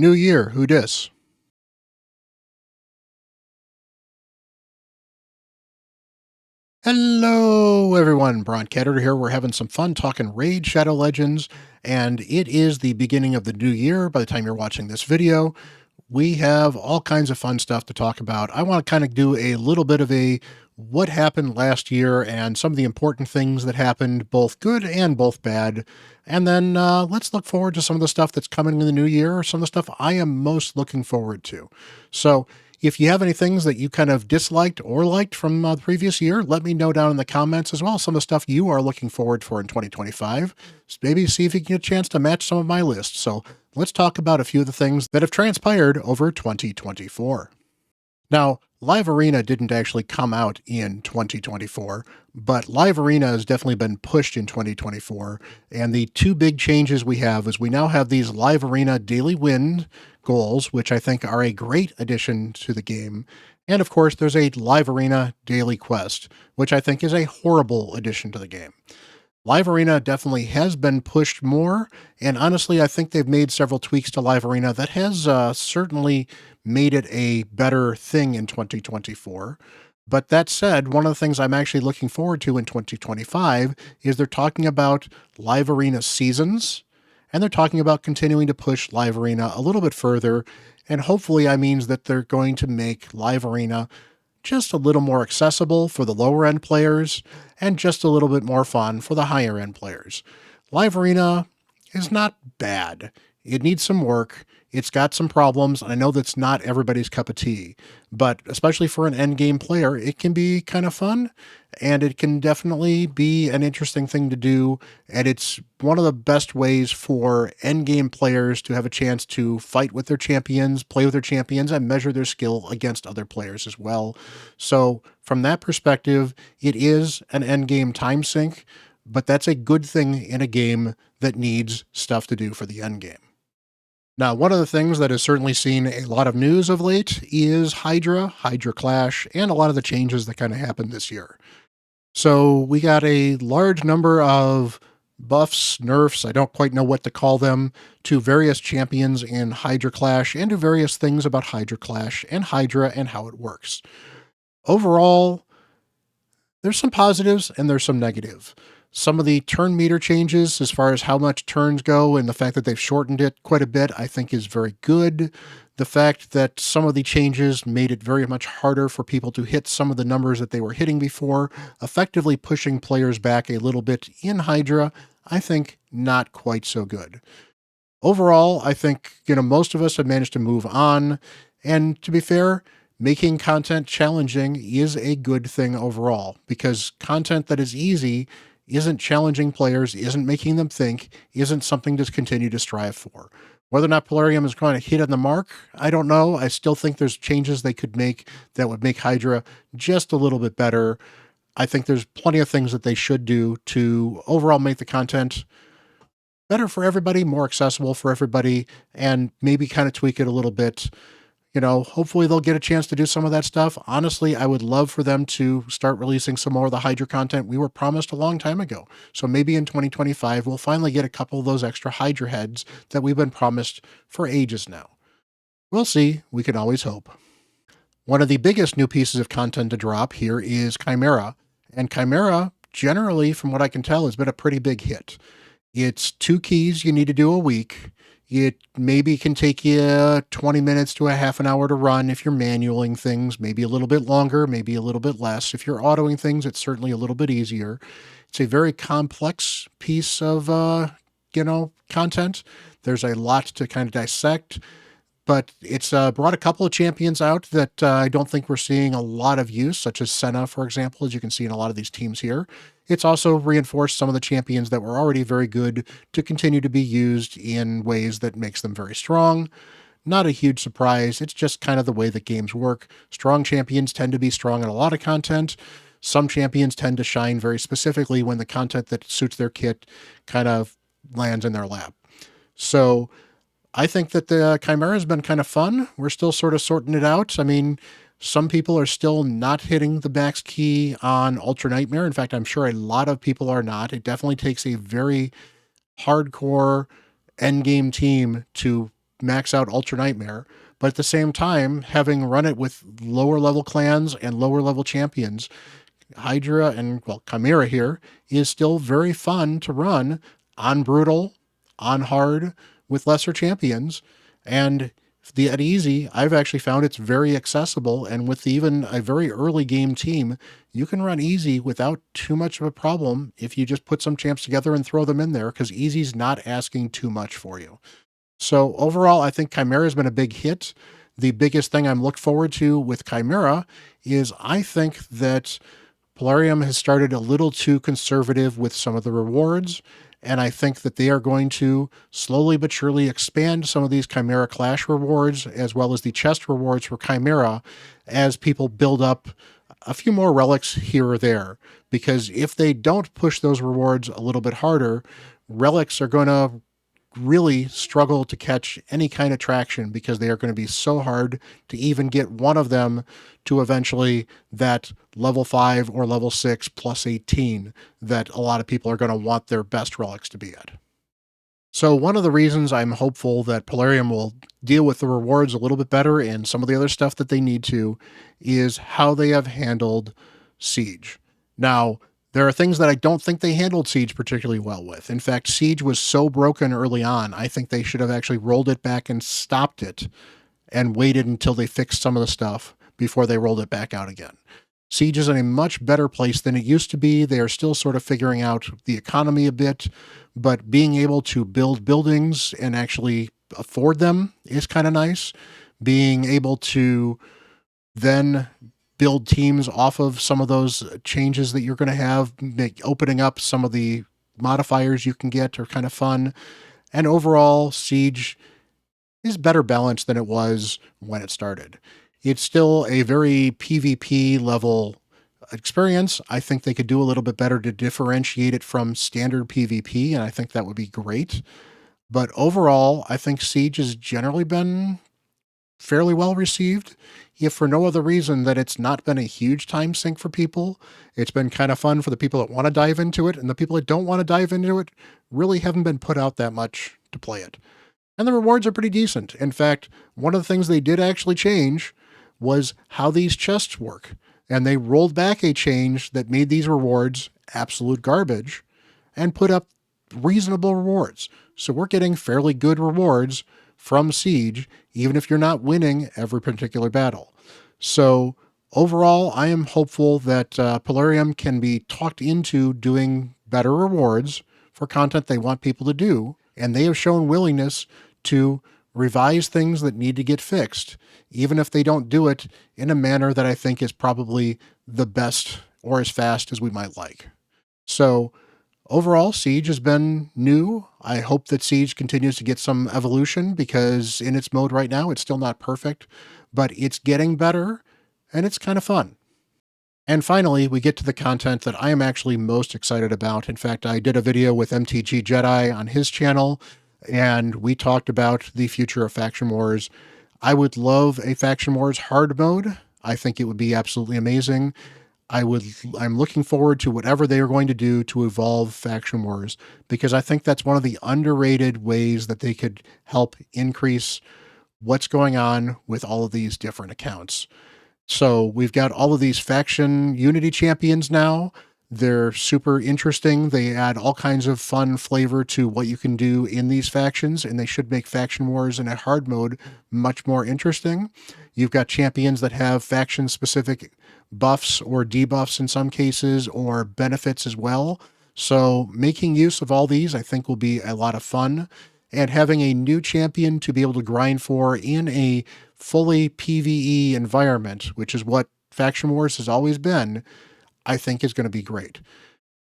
New year, who dis? Hello, everyone. Bront, CatHerder here. We're having some fun talking Raid Shadow Legends, and it is the beginning of the new year by the time you're watching this video. We have all kinds of fun stuff to talk about. I want to kind of do a little bit of a what happened last year and some of the important things that happened, both good and both bad. And then let's look forward to some of the stuff that's coming in the new year, or some of the stuff I am most looking forward to. So if you have any things that you kind of disliked or liked from the previous year, let me know down in the comments, as well as some of the stuff you are looking forward for in 2025. Maybe see if you can get a chance to match some of my list. So let's talk about a few of the things that have transpired over 2024. Now, Live Arena didn't actually come out in 2024, but Live Arena has definitely been pushed in 2024. And the two big changes we have is we now have these Live Arena daily win goals, which I think are a great addition to the game. And of course, there's a Live Arena daily quest, which I think is a horrible addition to the game. Live Arena definitely has been pushed more, and honestly, I think they've made several tweaks to Live Arena that has certainly made it a better thing in 2024. But that said, one of the things I'm actually looking forward to in 2025 is they're talking about Live Arena seasons, and they're talking about continuing to push Live Arena a little bit further, and hopefully that means that they're going to make Live Arena just a little more accessible for the lower end players and just a little bit more fun for the higher end players. Live Arena is not bad. It needs some work. It's got some problems, and I know that's not everybody's cup of tea, but especially for an end game player, it can be kind of fun, and it can definitely be an interesting thing to do, and it's one of the best ways for end game players to have a chance to fight with their champions, play with their champions, and measure their skill against other players as well. So from that perspective, it is an end game time sink, but that's a good thing in a game that needs stuff to do for the end game. Now, one of the things that has certainly seen a lot of news of late is Hydra Clash, and a lot of the changes that kind of happened this year. So we got a large number of buffs, nerfs, I don't quite know what to call them, to various champions in Hydra Clash, and to various things about Hydra Clash and Hydra and how it works. Overall, there's some positives and there's some negative. Some of the turn meter changes, as far as how much turns go, and the fact that they've shortened it quite a bit, I think is very good. The fact that some of the changes made it very much harder for people to hit some of the numbers that they were hitting before, effectively pushing players back a little bit in Hydra, I think not quite so good. Overall, I think, most of us have managed to move on, and to be fair, making content challenging is a good thing overall, because content that is easy isn't challenging players, isn't making them think, isn't something to continue to strive for. Whether or not Polarium is going to hit on the mark, I don't know. I still think there's changes they could make that would make Hydra just a little bit better. I think there's plenty of things that they should do to overall make the content better for everybody, more accessible for everybody, and maybe kind of tweak it a little bit. Hopefully they'll get a chance to do some of that stuff. Honestly, I would love for them to start releasing some more of the Hydra content we were promised a long time ago. So maybe in 2025, we'll finally get a couple of those extra Hydra heads that we've been promised for ages now. We'll see. We can always hope. One of the biggest new pieces of content to drop here is Chimera. And Chimera, generally, from what I can tell, has been a pretty big hit. It's 2 keys you need to do a week. It maybe can take you 20 minutes to a half an hour to run if you're manualing things, maybe a little bit longer, maybe a little bit less. If you're autoing things, it's certainly a little bit easier. It's a very complex piece of, content. There's a lot to kind of dissect, but it's brought a couple of champions out that I don't think we're seeing a lot of use, such as Senna, for example, as you can see in a lot of these teams here. It's also reinforced some of the champions that were already very good to continue to be used in ways that makes them very strong. Not a huge surprise. It's just kind of the way that games work. Strong champions tend to be strong in a lot of content. Some champions tend to shine very specifically when the content that suits their kit kind of lands in their lap. So I think that the Chimera has been kind of fun. We're still sort of sorting it out. I mean, some people are still not hitting the max key on Ultra Nightmare. In fact, I'm sure a lot of people are not. It definitely takes a very hardcore endgame team to max out Ultra Nightmare, but at the same time, having run it with lower level clans and lower level champions, Hydra and, well, Chimera here is still very fun to run on brutal, on hard, with lesser champions. And at easy, I've actually found it's very accessible. And with even a very early game team, you can run easy without too much of a problem if you just put some champs together and throw them in there, because easy's not asking too much for you. So overall, I think Chimera has been a big hit. The biggest thing I'm looking forward to with Chimera is I think that Polarium has started a little too conservative with some of the rewards, and I think that they are going to slowly but surely expand some of these Chimera Clash rewards, as well as the chest rewards for Chimera, as people build up a few more relics here or there. Because if they don't push those rewards a little bit harder, relics are going to really struggle to catch any kind of traction, because they are going to be so hard to even get one of them to eventually that level 5 or level 6 plus 18 that a lot of people are going to want their best relics to be at. So one of the reasons I'm hopeful that Polarium will deal with the rewards a little bit better and some of the other stuff that they need to is how they have handled Siege. Now, there are things that I don't think they handled Siege particularly well with. In fact, Siege was so broken early on, I think they should have actually rolled it back and stopped it and waited until they fixed some of the stuff before they rolled it back out again. Siege is in a much better place than it used to be. They are still sort of figuring out the economy a bit, but being able to build buildings and actually afford them is kind of nice. Being able to then build teams off of some of those changes that you're going to have, opening up some of the modifiers you can get are kind of fun. And overall, Siege is better balanced than it was when it started. It's still a very PvP level experience. I think they could do a little bit better to differentiate it from standard PvP, and I think that would be great. But overall, I think Siege has generally been fairly well received, if for no other reason that it's not been a huge time sink for people. It's been kind of fun for the people that want to dive into it, and the people that don't want to dive into it really haven't been put out that much to play it. And the rewards are pretty decent. In fact, one of the things they did actually change was how these chests work. And they rolled back a change that made these rewards absolute garbage and put up reasonable rewards. So we're getting fairly good rewards from Siege, even if you're not winning every particular battle. So overall, I am hopeful that Polarium can be talked into doing better rewards for content they want people to do. And they have shown willingness to revise things that need to get fixed, even if they don't do it in a manner that I think is probably the best or as fast as we might like. So overall, Siege has been new. I hope that Siege continues to get some evolution, because in its mode right now, it's still not perfect, but it's getting better and it's kind of fun. And finally, we get to the content that I am actually most excited about. In fact, I did a video with MTG Jedi on his channel, and we talked about the future of Faction Wars. I would love a Faction Wars hard mode. I think it would be absolutely amazing. I'm looking forward to whatever they are going to do to evolve Faction Wars, because I think that's one of the underrated ways that they could help increase what's going on with all of these different accounts. So we've got all of these faction unity champions now. They're super interesting. They add all kinds of fun flavor to what you can do in these factions, and they should make Faction Wars in a hard mode much more interesting. You've got champions that have faction-specific buffs or debuffs in some cases, or benefits as well. So making use of all these, I think, will be a lot of fun. And having a new champion to be able to grind for in a fully PvE environment, which is what Faction Wars has always been, I think is going to be great.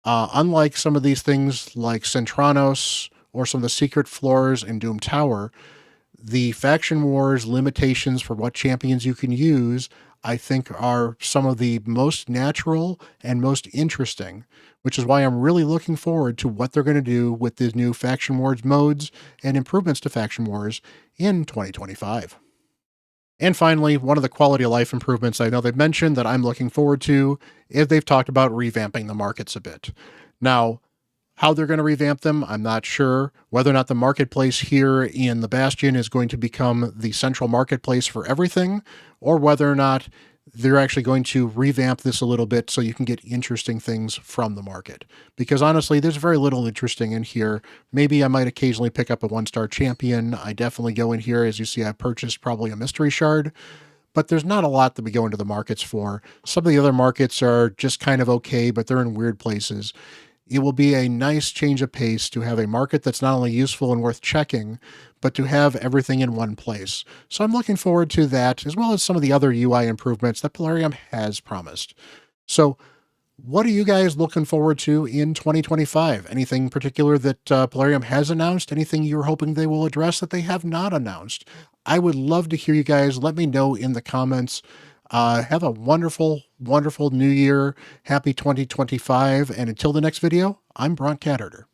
Unlike some of these things like Centranos or some of the secret floors in Doom Tower, the Faction Wars limitations for what champions you can use, I think, are some of the most natural and most interesting, which is why I'm really looking forward to what they're going to do with the new Faction Wars modes and improvements to Faction Wars in 2025. And finally, one of the quality of life improvements I know they've mentioned that I'm looking forward to is they've talked about revamping the markets a bit. Now, How they're going to revamp them, I'm not sure. Whether or not the marketplace here in the Bastion is going to become the central marketplace for everything, or whether or not they're actually going to revamp this a little bit so you can get interesting things from the market. Because honestly, there's very little interesting in here. Maybe I might occasionally pick up a 1-star champion. I definitely go in here. As you see, I purchased probably a mystery shard, but there's not a lot that we go into the markets for. Some of the other markets are just kind of okay, but they're in weird places. It will be a nice change of pace to have a market that's not only useful and worth checking, but to have everything in one place. So I'm looking forward to that, as well as some of the other UI improvements that Polarium has promised. So what are you guys looking forward to in 2025? Anything particular that Polarium has announced? Anything you're hoping they will address that they have not announced? I would love to hear you guys. Let me know in the comments. Have a wonderful, wonderful new year. Happy 2025. And until the next video, I'm Bront CatHerder.